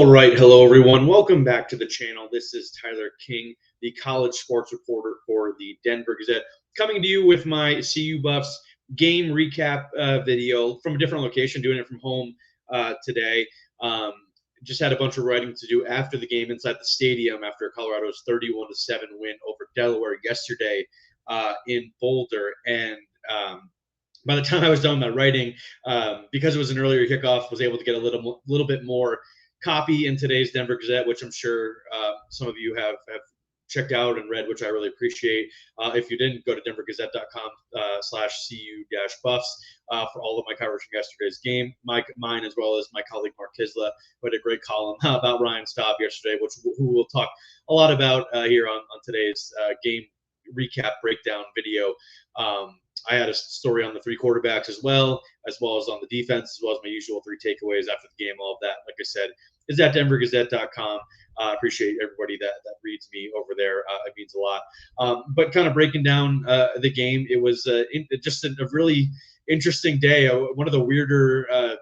All right. Hello, everyone. Welcome back to the channel. This is Tyler King, the college sports reporter for the Denver Gazette, coming to you with my CU Buffs game recap video from a different location, doing it from home today. Just had a bunch of writing to do after the game inside the stadium after Colorado's 31-7 win over Delaware yesterday in Boulder. And by the time I was done with my writing, because it was an earlier kickoff, was able to get a little bit more copy in today's Denver Gazette, which I'm sure some of you have checked out and read, which I really appreciate. If you didn't, go to denvergazette.com/cu-buffs for all of my coverage from yesterday's game, mine as well as my colleague Mark Kisla, who had a great column about Ryan Staub yesterday, who we'll talk a lot about here on today's game recap breakdown video. I had a story on the three quarterbacks as well as on the defense, as well as my usual three takeaways after the game. All of that, like I said, is at denvergazette.com. I appreciate everybody that reads me over there. It means a lot. But kind of breaking down the game, it was just a really interesting day. One of the weirder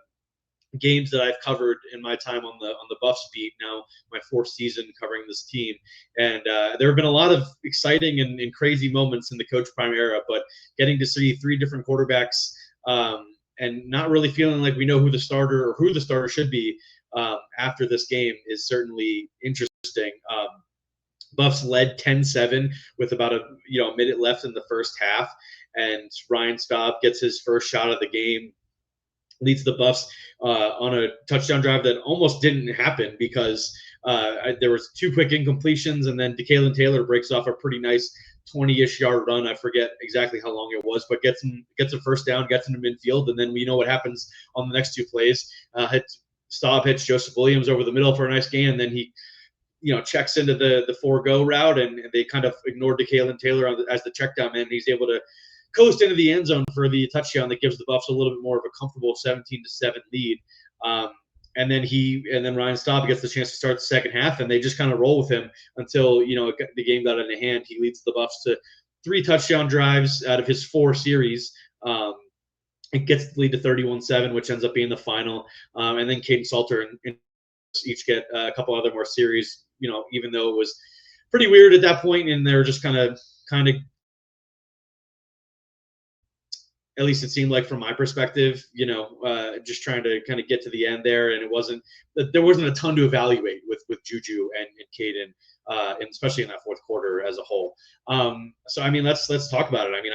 games that I've covered in my time on the Buffs beat, now my fourth season covering this team. And there have been a lot of exciting and crazy moments in the Coach Prime era, but getting to see three different quarterbacks and not really feeling like we know who the starter should be after this game is certainly interesting. Buffs led 10-7 with about a minute left in the first half, and Ryan Staub gets his first shot of the game, leads the Buffs on a touchdown drive that almost didn't happen because there was two quick incompletions, and then Kaidon Taylor breaks off a pretty nice 20-ish yard run. I forget exactly how long it was, but gets a first down, gets into midfield, and then we know what happens on the next two plays. Staub hits Joseph Williams over the middle for a nice gain, and then he checks into the 4-go route, and they kind of ignored Kaidon Taylor as the check down man, and he's able to coast into the end zone for the touchdown that gives the Buffs a little bit more of a comfortable 17-7 lead. And then Ryan Staub gets the chance to start the second half, and they just kind of roll with him until the game got out of hand. He leads the Buffs to 3 touchdown drives out of his 4 series. It gets the lead to 31-7, which ends up being the final. And then Kaidon Salter and each get a couple other more series. Even though it was pretty weird at that point, and they were just kind of. At least it seemed like from my perspective, just trying to kind of get to the end there, and there wasn't a ton to evaluate with JuJu and Kaidon, and especially in that fourth quarter as a whole. So I mean, let's talk about it. I mean,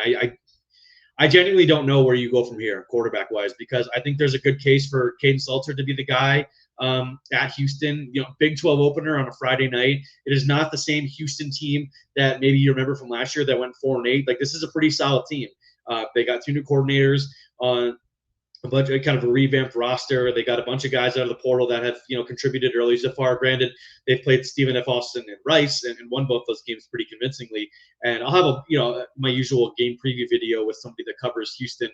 I genuinely don't know where you go from here quarterback wise, because I think there's a good case for Kaidon Salter to be the guy at Houston. Big 12 opener on a Friday night. It is not the same Houston team that maybe you remember from last year that went 4-8. Like, this is a pretty solid team. They got 2 new coordinators on a bunch of kind of a revamped roster. They got a bunch of guys out of the portal that have contributed early so far. Granted, they've played Stephen F. Austin and Rice and won both those games pretty convincingly. And I'll have my usual game preview video with somebody that covers Houston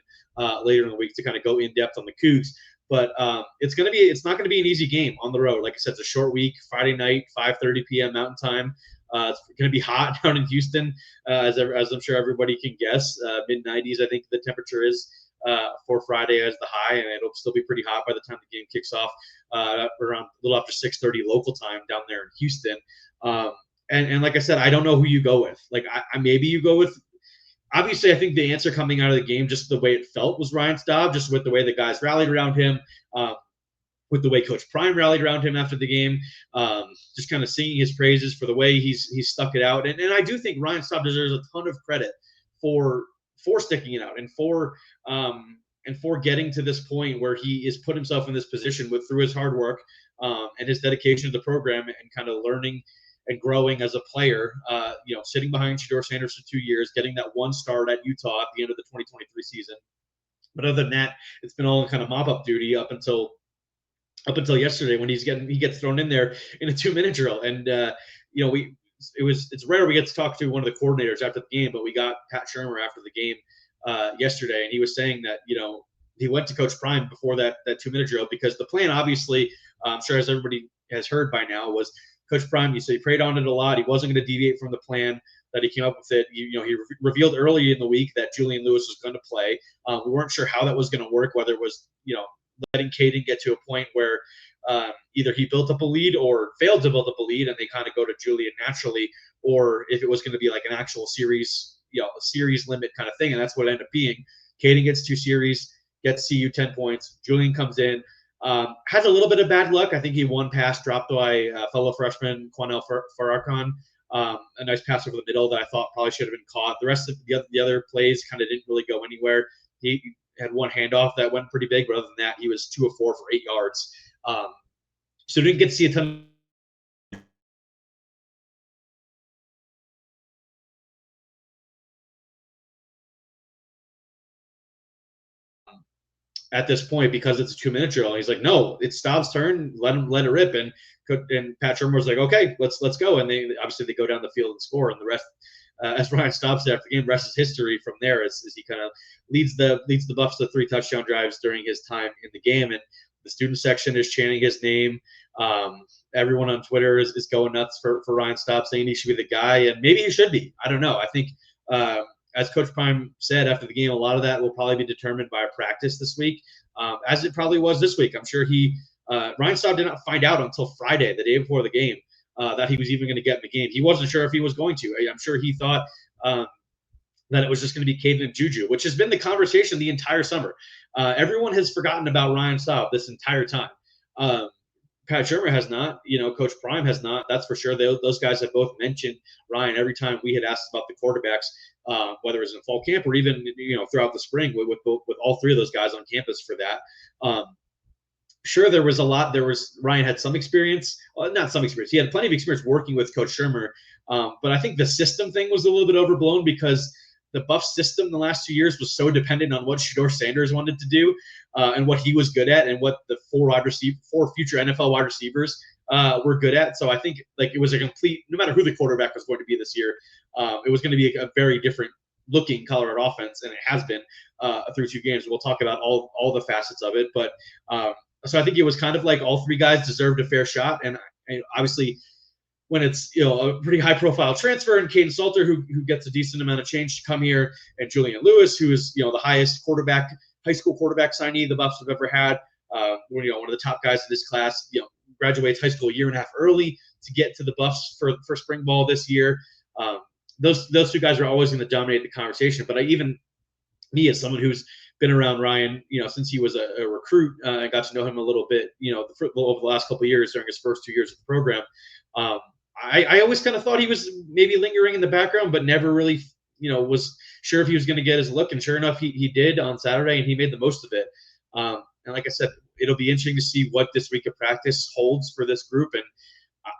later in the week to kind of go in depth on the Cougs. But it's not gonna be an easy game on the road. Like I said, it's a short week. Friday night, 5:30 p.m. Mountain Time. It's going to be hot down in Houston, as I'm sure everybody can guess. Mid-90s, I think the temperature is for Friday as the high, and it'll still be pretty hot by the time the game kicks off around a little after 6:30 local time down there in Houston. And like I said, I don't know who you go with. Like, maybe you go with. Obviously, I think the answer coming out of the game, just the way it felt, was Ryan Staub, just with the way the guys rallied around him. With the way Coach Prime rallied around him after the game, just kind of singing his praises for the way he's stuck it out. And I do think Ryan Staub deserves a ton of credit for sticking it out and for getting to this point where he has put himself in this position through his hard work and his dedication to the program and kind of learning and growing as a player, sitting behind Shedeur Sanders for 2 years, getting that one start at Utah at the end of the 2023 season. But other than that, it's been all kind of mop-up duty up until yesterday when he gets thrown in there in a 2-minute drill. And it's rare we get to talk to one of the coordinators after the game, but we got Pat Shermer after the game yesterday, and he was saying that he went to Coach Prime before that 2-minute drill because the plan, obviously, I'm sure as everybody has heard by now, was Coach Prime. He prayed on it a lot. He wasn't going to deviate from the plan that he came up with. He revealed early in the week that Julian Lewis was going to play. We weren't sure how that was going to work, whether it was letting Kaidon get to a point where either he built up a lead or failed to build up a lead, and they kind of go to Julian naturally, or if it was going to be like an actual series, a series limit kind of thing, and that's what it ended up being. Kaidon gets 2 series, gets CU 10 points. Julian comes in, has a little bit of bad luck. I think he one pass dropped by fellow freshman Quanell Farrakhan. A nice pass over the middle that I thought probably should have been caught. The rest of the other plays kind of didn't really go anywhere. He had one handoff that went pretty big, but other than that, he was 2 of 4 for 8 yards. So didn't get to see a ton at this point because it's a 2-minute drill. And he's like, no, it's Staub's turn. Let it rip. And Pat Shermer was like, okay, let's go. And they obviously go down the field and score. And the rest, as Ryan Staub said after the game, rest is history from there as he kind of leads the Buffs to 3 touchdown drives during his time in the game. And the student section is chanting his name. Everyone on Twitter is going nuts for Ryan Staub, saying he should be the guy. And maybe he should be. I don't know. I think as Coach Prime said after the game, a lot of that will probably be determined by practice this week, as it probably was this week. I'm sure Ryan Staub did not find out until Friday, the day before the game, that he was even going to get in the game. He wasn't sure if he was going to. I'm sure he thought that it was just going to be Kaidon and JuJu, which has been the conversation the entire summer. Everyone has forgotten about Ryan Staub this entire time. Pat Shermer has not, Coach Prime has not, that's for sure. Those guys have both mentioned Ryan every time we had asked about the quarterbacks, whether it was in fall camp or even, throughout the spring with all 3 of those guys on campus for that. Sure, there was Ryan had some experience, not some experience. He had plenty of experience working with Coach Shermer. But I think the system thing was a little bit overblown because the Buff system the last 2 years was so dependent on what Shedeur Sanders wanted to do and what he was good at and what the 4 future NFL wide receivers were good at. So I think it was a complete, no matter who the quarterback was going to be this year, it was going to be a very different looking Colorado offense, and it has been through 2 games. We'll talk about all the facets of it, but so I think it was kind of like all 3 guys deserved a fair shot, and obviously when it's a pretty high profile transfer and Kaidon Salter who gets a decent amount of change to come here, and Julian Lewis, who is the highest high school quarterback signee the Buffs have ever had, one of the top guys in this class, graduates high school a year and a half early to get to the Buffs for spring ball this year. Those 2 guys are always going to dominate the conversation. But me as someone who's been around Ryan, since he was a recruit, I got to know him a little bit, over the last couple of years during his first 2 years of the program. I always kind of thought he was maybe lingering in the background, but never really, was sure if he was going to get his look. And sure enough, he did on Saturday, and he made the most of it. And like I said, it'll be interesting to see what this week of practice holds for this group. And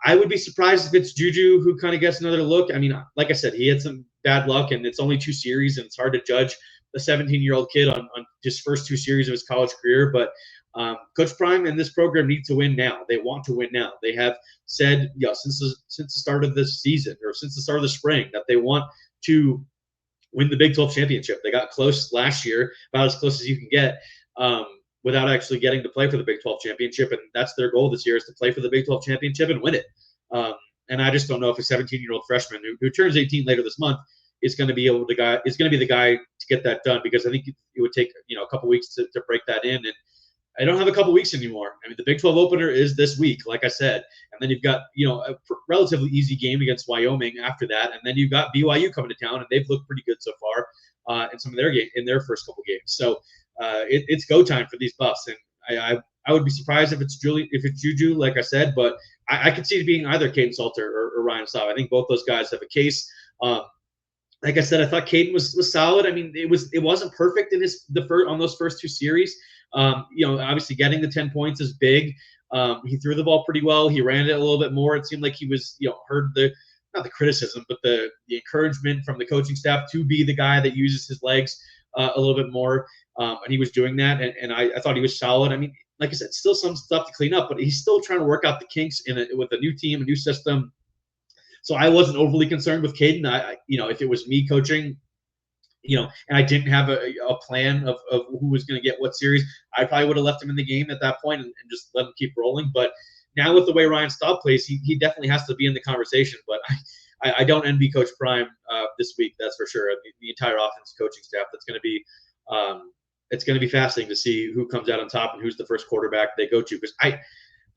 I would be surprised if it's JuJu who kind of gets another look. I mean, like I said, he had some bad luck, and it's only 2 series, and it's hard to judge a 17-year-old kid on his first 2 series of his college career. But Coach Prime and this program need to win now. They want to win now. They have said, since the start of this season or since the start of the spring, that they want to win the Big 12 championship. They got close last year, about as close as you can get, without actually getting to play for the Big 12 championship. And that's their goal this year, is to play for the Big 12 championship and win it. And I just don't know if a 17-year-old freshman who turns 18 later this month is going to be the guy to get that done, because I think it would take a couple weeks to break that in. And I don't have a couple weeks anymore. I mean, the Big 12 opener is this week, like I said, and then you've got a relatively easy game against Wyoming after that, and then you've got BYU coming to town, and they've looked pretty good so far in some of their first couple games. So it's go time for these Buffs, and I would be surprised if it's JuJu, like I said, but I could see it being either Kaidon Salter or Ryan Staub. I think both those guys have a case. Like I said, I thought Kaidon was solid. I mean, it wasn't perfect in on those first 2 series. Obviously getting the 10 points is big. He threw the ball pretty well. He ran it a little bit more. It seemed like he was, heard not the criticism, but the encouragement from the coaching staff to be the guy that uses his legs a little bit more. And he was doing that. And I thought he was solid. I mean, like I said, still some stuff to clean up, but he's still trying to work out the kinks with a new team, a new system. So I wasn't overly concerned with Kaidon. If it was me coaching, and I didn't have a plan of who was going to get what series, I probably would have left him in the game at that point and just let him keep rolling. But now with the way Ryan Staub plays, he definitely has to be in the conversation. But I don't envy Coach Prime this week, that's for sure. The entire offense coaching staff. That's going to be it's going to be fascinating to see who comes out on top and who's the first quarterback they go to. Because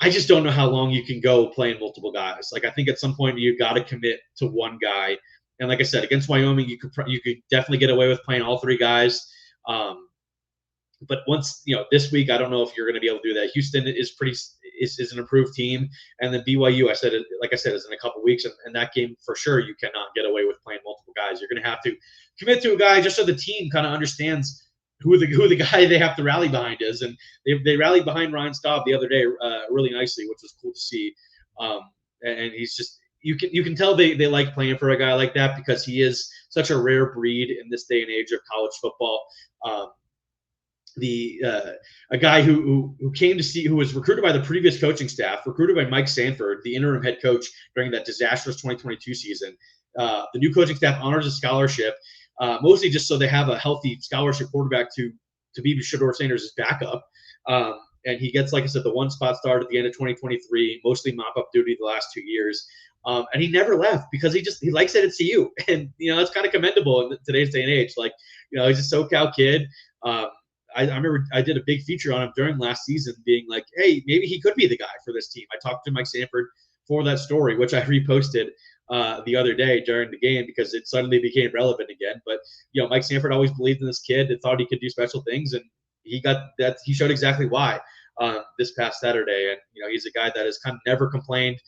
I just don't know how long you can go playing multiple guys. Like I think at some point you've got to commit to one guy. And like I said, against Wyoming, you could definitely get away with playing all three guys. But once this week, I don't know if you're going to be able to do that. Houston is an improved team, and then BYU, like I said, is in a couple weeks, and that game for sure you cannot get away with playing multiple guys. You're going to have to commit to a guy just so the team kind of understands who the guy they have to rally behind is, and they rallied behind Ryan Staub the other day really nicely, which was cool to see. And he's just you can tell they like playing for a guy like that because he is such a rare breed in this day and age of college football. A guy who came to see, who was recruited by the previous coaching staff, recruited by Mike Sanford, the interim head coach during that disastrous 2022 season. The new coaching staff honors a scholarship, mostly just so they have a healthy scholarship quarterback to be Shedeur Sanders' backup. And he gets, like I said, the one spot start at the end of 2023, mostly mop-up duty the last 2 years. And he never left because he likes it at CU. And, that's kind of commendable in today's day and age. Like, he's a SoCal kid. I remember I did a big feature on him during last season being like, hey, maybe he could be the guy for this team. I talked to Mike Sanford for that story, which I reposted the other day during the game because it suddenly became relevant again. But, Mike Sanford always believed in this kid and thought he could do special things. And he showed exactly why this past Saturday. And, he's a guy that has kind of never complained.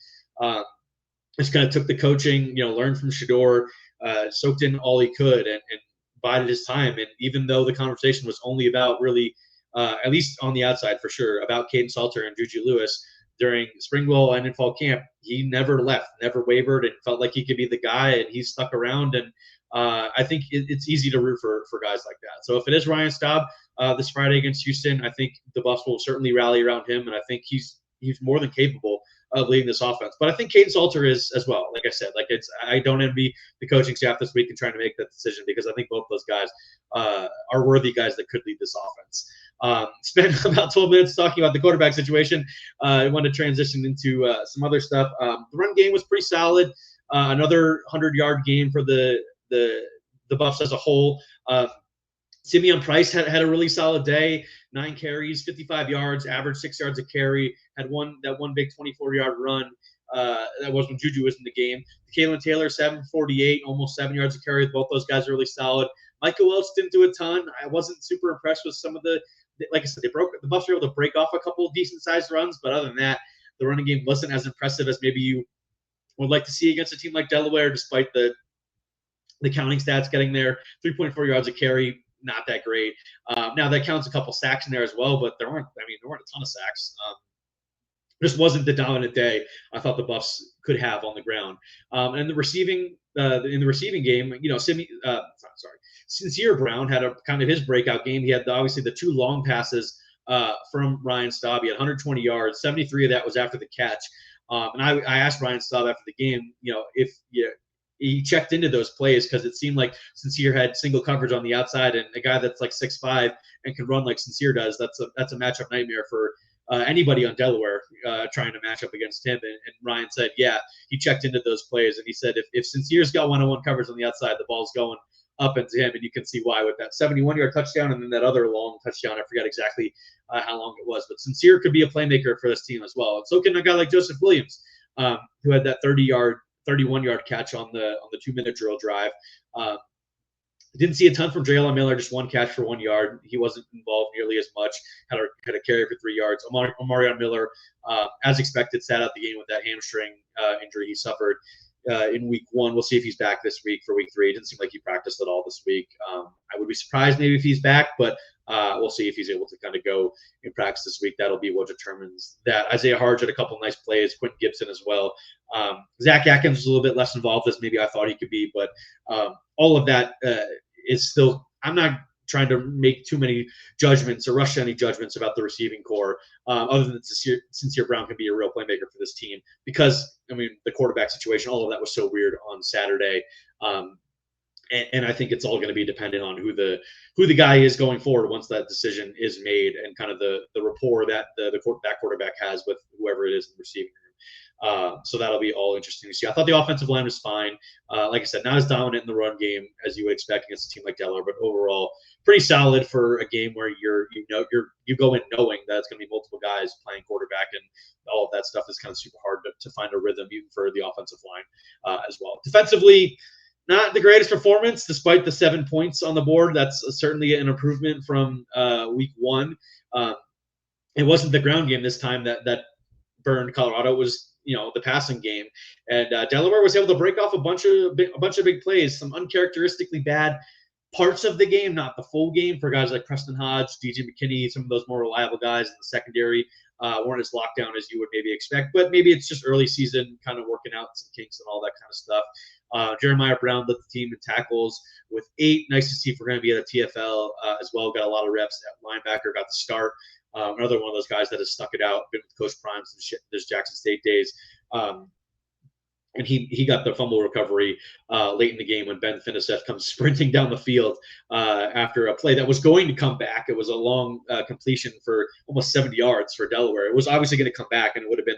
Just kind of took the coaching, learned from Shedeur, soaked in all he could and bided his time. And even though the conversation was only about really, at least on the outside for sure, about Kaidon Salter and JuJu Lewis during spring bowl and in fall camp, he never left, never wavered, and felt like he could be the guy, and he stuck around. And I think it's easy to root for guys like that. So if it is Ryan Staub this Friday against Houston, I think the Buffs will certainly rally around him, and I think he's more than capable of leading this offense. But I think Kaidon Salter is as well. Like I said, I don't envy the coaching staff this week and trying to make that decision because I think both those guys are worthy guys that could lead this offense. Spent about 12 minutes talking about the quarterback situation. I want to transition into some other stuff. The run game was pretty solid. Another 100-yard game for the Buffs as a whole. Simeon Price had a really solid day. 9 carries, 55 yards, averaged 6 yards a carry. Had one big 24-yard run. That was when JuJu was in the game. Kalen Taylor, 748, almost 7 yards a carry. Both those guys are really solid. Michael Welch didn't do a ton. I wasn't super impressed with some of like I said, the Buffs were able to break off a couple of decent-sized runs, but other than that, the running game wasn't as impressive as maybe you would like to see against a team like Delaware, despite the counting stats getting there. 3.4 yards a carry. Not that great. Now that counts a couple sacks in there as well, but there weren't a ton of sacks. Just wasn't the dominant day I thought the Buffs could have on the ground. And in the receiving game, Sincere Brown had a kind of his breakout game. He had obviously the 2 long passes from Ryan Staub. He had 120 yards. 73 of that was after the catch. And I asked Ryan Staub after the game, if he checked into those plays because it seemed like Sincere had single coverage on the outside, and a guy that's like 6'5" and can run like Sincere does, that's a matchup nightmare for anybody on Delaware trying to match up against him. And Ryan said, yeah, he checked into those plays, and he said if Sincere's got one-on-one coverage on the outside, the ball's going up into him, and you can see why with that 71-yard touchdown and then that other long touchdown. I forgot exactly how long it was, but Sincere could be a playmaker for this team as well. And so can a guy like Joseph Williams, who had that 31-yard catch on the 2-minute drill drive. Didn't see a ton from Jalen Miller, just 1 catch for 1 yard. He wasn't involved nearly as much. Had a carry for 3 yards. Omarion Miller, as expected, sat out the game with that hamstring injury he suffered in week 1. We'll see if he's back this week for week 3. It didn't seem like he practiced at all this week. I would be surprised maybe if he's back, but we'll see if he's able to kind of go in practice this week. That'll be what determines that. Isaiah Harge had a couple nice plays. Quentin Gibson as well. Zach Atkins was a little bit less involved as maybe I thought he could be, but all of that is still – I'm not trying to make too many judgments or rush any judgments about the receiving core, other than Sincere Brown can be a real playmaker for this team because, the quarterback situation, all of that was so weird on Saturday. And I think it's all going to be dependent on who the guy is going forward once that decision is made, and kind of the rapport that that quarterback has with whoever it is in the receiving So that'll be all interesting to see. I thought the offensive line was fine. Like I said, not as dominant in the run game as you would expect against a team like Delaware, but overall pretty solid for a game where you go in knowing that it's going to be multiple guys playing quarterback, and all of that stuff is kind of super hard to find a rhythm even for the offensive line as well. Defensively, not the greatest performance despite the 7 points on the board. That's certainly an improvement from week one. It wasn't the ground game this time that burned Colorado. It was the passing game, and Delaware was able to break off a bunch of big plays, some uncharacteristically bad parts of the game, not the full game, for guys like Preston Hodge, DJ McKinney, some of those more reliable guys in the secondary weren't as locked down as you would maybe expect, but maybe it's just early season kind of working out some kinks and all that kind of stuff. Jeremiah Brown led the team in tackles with 8. Nice to see if we're going to be at a TFL as well. Got a lot of reps at linebacker, got the start. Another one of those guys that has stuck it out, been with Coach Prime since his Jackson State days. And he got the fumble recovery late in the game when Ben Finiseth comes sprinting down the field after a play that was going to come back. It was a long completion for almost 70 yards for Delaware. It was obviously going to come back, and it would have been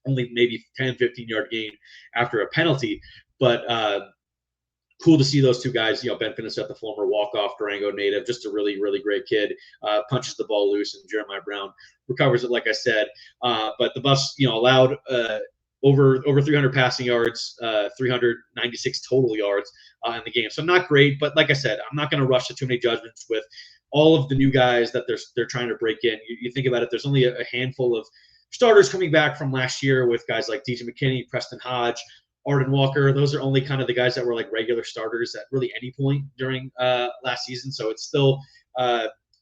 only maybe 10, 15-yard gain after a penalty. But cool to see those two guys, Ben Finiseth, the former walk-off Durango native, just a really, really great kid, punches the ball loose, and Jeremiah Brown recovers it, like I said. But the Buffs, allowed over 300 passing yards, 396 total yards in the game. So not great, but like I said, I'm not going to rush to too many judgments with all of the new guys that they're trying to break in. You think about it, there's only a handful of starters coming back from last year with guys like DJ McKinney, Preston Hodge, Arden Walker. Those are only kind of the guys that were like regular starters at really any point during last season. So it's still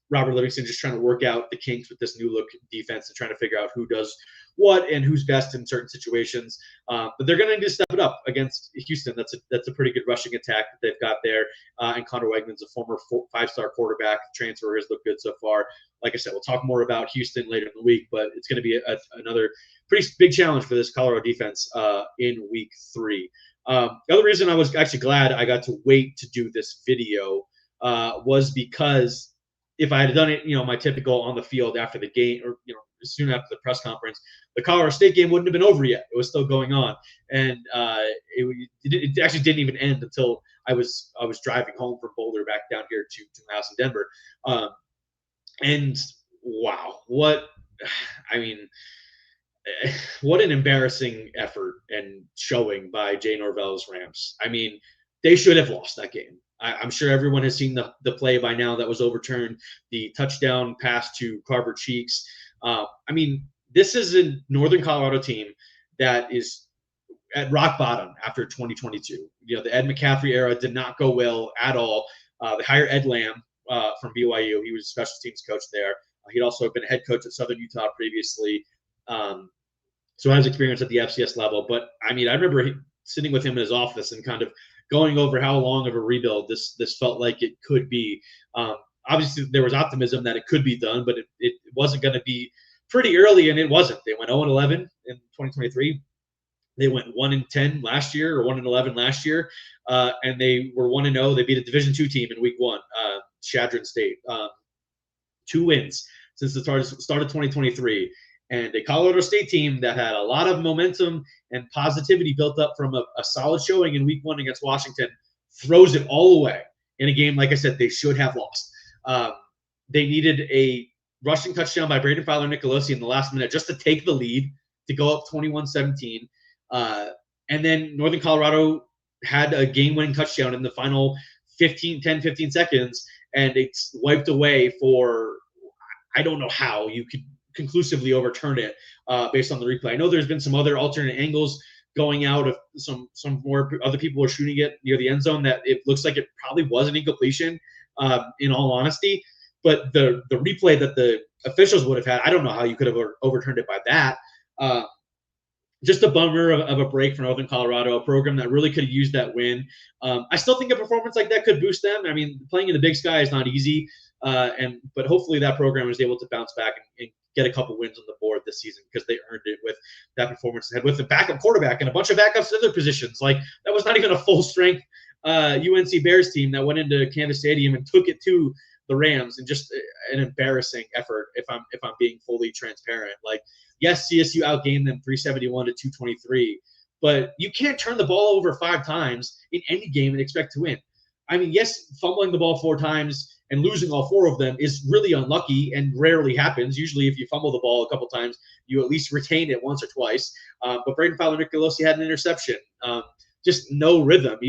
Robert Livingston just trying to work out the kinks with this new look defense and trying to figure out who does what and who's best in certain situations. But they're going to need to step it up against Houston. That's a pretty good rushing attack that they've got there. And Connor Wegman's a former 5-star quarterback transfer, has looked good so far. Like I said, we'll talk more about Houston later in the week, but it's going to be another pretty big challenge for this Colorado defense in week 3. The other reason I was actually glad I got to wait to do this video was because if I had done it, my typical on the field after the game, or soon after the press conference, the Colorado State game wouldn't have been over yet. It was still going on, and it actually didn't even end until I was driving home from Boulder back down here to my house in Denver. And wow, what an embarrassing effort and showing by Jay Norvell's Rams. I mean, they should have lost that game. I'm sure everyone has seen the play by now that was overturned, the touchdown pass to Carver Cheeks. This is a Northern Colorado team that is at rock bottom after 2022. The Ed McCaffrey era did not go well at all. They hired Ed Lamb from BYU. He was a special teams coach there. He'd also been a head coach at Southern Utah previously. So has experience at the FCS level. But, I remember sitting with him in his office and kind of going over how long of a rebuild this felt like it could be. Obviously, there was optimism that it could be done, but it wasn't going to be pretty early, and it wasn't. They went 0-11 in 2023. They went 1-10 last year, or 1-11 last year, and they were 1-0. They beat a Division II team in Week 1, Chadron State. 2 wins since the start of 2023. And a Colorado State team that had a lot of momentum and positivity built up from a solid showing in Week 1 against Washington throws it all away in a game, like I said, they should have lost. They needed a rushing touchdown by Braden Fowler-Nicolosi in the last minute just to take the lead, to go up 21-17. And then Northern Colorado had a game-winning touchdown in the final 10-15 seconds, and it's wiped away for – I don't know how you could conclusively overturn it based on the replay. I know there's been some other alternate angles going out of some more other people were shooting it near the end zone that it looks like it probably was an incompletion, in all honesty. But the replay that the officials would have had, I don't know how you could have overturned it by that. Just a bummer of a break for Northern Colorado, a program that really could have used that win. I still think a performance like that could boost them. Playing in the Big Sky is not easy, but hopefully that program was able to bounce back and get a couple wins on the board this season because they earned it with that performance they had with the backup quarterback and a bunch of backups at other positions. Like, that was not even a full-strength UNC Bears team that went into Kansas Stadium and took it to the Rams in just an embarrassing effort. If I'm being fully transparent, like yes, CSU outgained them 371 to 223, but you can't turn the ball over 5 times in any game and expect to win. I mean, yes, fumbling the ball 4 times and losing all 4 of them is really unlucky and rarely happens. Usually, if you fumble the ball a couple times, you at least retain it once or twice. But Braden Fowler-Nicolosi had an interception. Just no rhythm,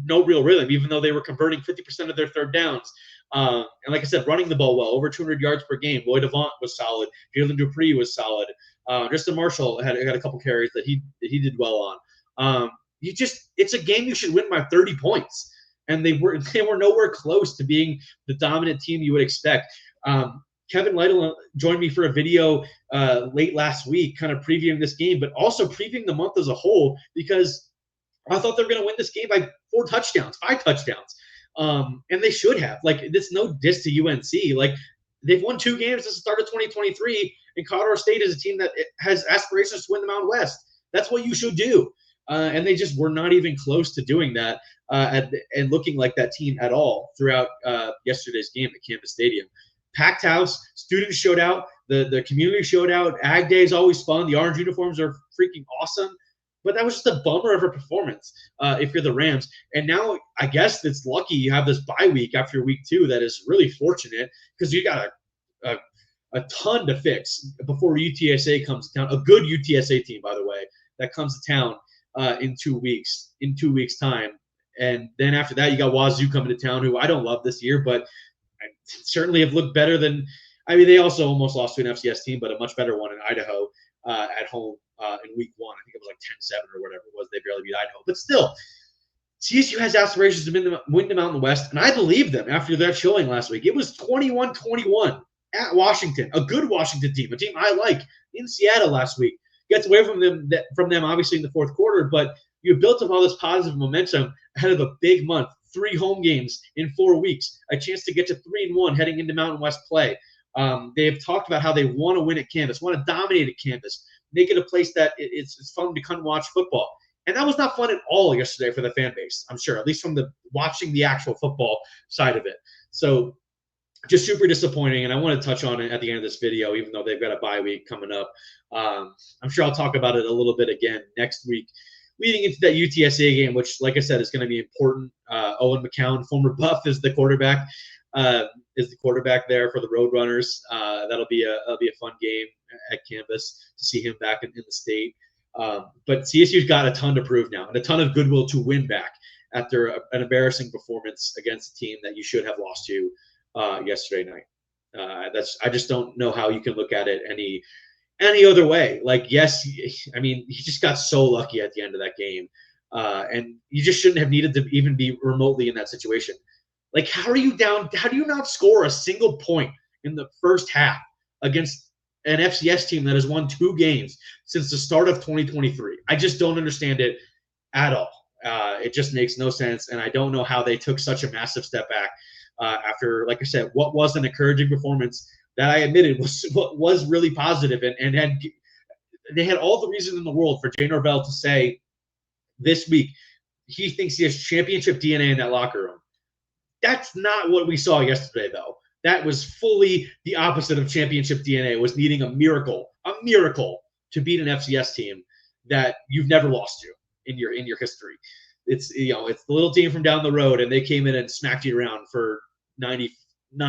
no real rhythm, even though they were converting 50% of their third downs. And like I said, running the ball well, over 200 yards per game. Lloyd Avant was solid. Jalen Dupree was solid. Justin Marshall had a couple carries that he did well on. It's a game you should win by 30 points. And they were nowhere close to being the dominant team you would expect. Kevin Lytle joined me for a video late last week, kind of previewing this game, but also previewing the month as a whole, because I thought they were going to win this game by 4 touchdowns, 5 touchdowns. And they should have. Like, it's no diss to UNC. Like, they've won 2 games since the start of 2023, and Colorado State is a team that has aspirations to win the Mountain West. That's what you should do. And they just were not even close to doing that and looking like that team at all throughout yesterday's game at Campus Stadium. Packed house, students showed out, the community showed out. Ag Day is always fun. The orange uniforms are freaking awesome. But that was just a bummer of a performance if you're the Rams. And now I guess it's lucky you have this bye week after week 2 that is really fortunate, because you got a ton to fix before UTSA comes to town. A good UTSA team, by the way, that comes to town in 2 weeks, time. And then after that, you got Wazoo coming to town, who I don't love this year, but certainly have looked better than – I mean, they also almost lost to an FCS team, but a much better one in Idaho at home in week 1. I think it was like 10-7 or whatever it was. They barely beat Idaho. But still, CSU has aspirations to win the Mountain West, and I believe them after their showing last week. It was 21-21 at Washington, a good Washington team, a team I like, in Seattle last week. Gets away from them obviously in the fourth quarter, but you built up all this positive momentum ahead of a big month, 3 home games in 4 weeks, a chance to get to 3-1 heading into Mountain West play. They've talked about how they want to win at campus, want to dominate at campus, make it a place that it's fun to come watch football. And that was not fun at all yesterday for the fan base, I'm sure, at least from the watching the actual football side of it. So just super disappointing, and I want to touch on it at the end of this video, even though they've got a bye week coming up. I'm sure I'll talk about it a little bit again next week, leading into that UTSA game, which, like I said, is going to be important. Owen McCown, former Buff, is the quarterback. There for the Roadrunners. That'll be a fun game at campus to see him back in the state. But CSU's got a ton to prove now, and a ton of goodwill to win back after an embarrassing performance against a team that you should have lost to yesterday night. I just don't know how you can look at it any other way. Like, yes, I mean, he just got so lucky at the end of that game, and you just shouldn't have needed to even be remotely in that situation. Like, how are you down? How do you not score a single point in the first half against an FCS team that has won 2 games since the start of 2023? I just don't understand it at all. It just makes no sense, and I don't know how they took such a massive step back after, like I said, what was an encouraging performance that I admitted was really positive, and they had all the reason in the world for Jay Norvell to say this week he thinks he has championship DNA in that locker room. That's not what we saw yesterday, though. That was fully the opposite of championship DNA. It was needing a miracle to beat an FCS team that you've never lost to in your history. It's the little team from down the road, and they came in and smacked you around for 99%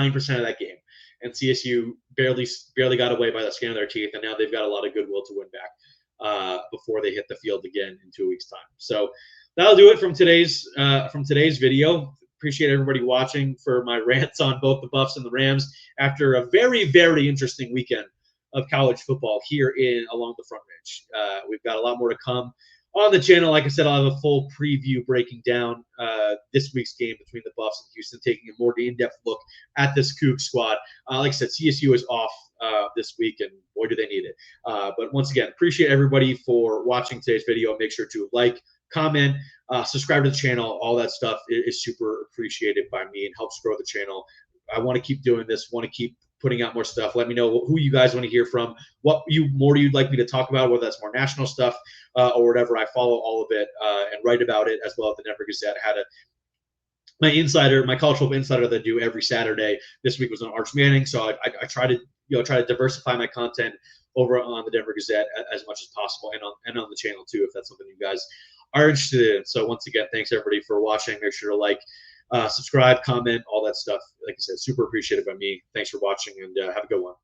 of that game. And CSU barely got away by the skin of their teeth, and now they've got a lot of goodwill to win back before they hit the field again in 2 weeks' time. So that'll do it from today's video. Appreciate everybody watching for my rants on both the Buffs and the Rams after a very, very interesting weekend of college football here along the Front Ridge. We've got a lot more to come on the channel. Like I said, I'll have a full preview breaking down this week's game between the Buffs and Houston, taking a more in-depth look at this Coug squad. Like I said, CSU is off this week, and boy, do they need it. But once again, appreciate everybody for watching today's video. Make sure to like, comment, subscribe to the channel. All that stuff is super appreciated by me and helps grow the channel. I want to keep doing this, want to keep putting out more stuff. Let me know who you guys want to hear from, what you'd like me to talk about, whether that's more national stuff or whatever. I follow all of it and write about it as well at the Denver Gazette. I had my college football insider that I do every Saturday. This week was on Arch Manning, so I try to diversify my content over on the Denver Gazette as much as possible, and on the channel too, if that's something you guys are interested in. So once again, thanks everybody for watching. Make sure to like, subscribe, comment, all that stuff. Like I said, super appreciated by me. Thanks for watching, and have a good one.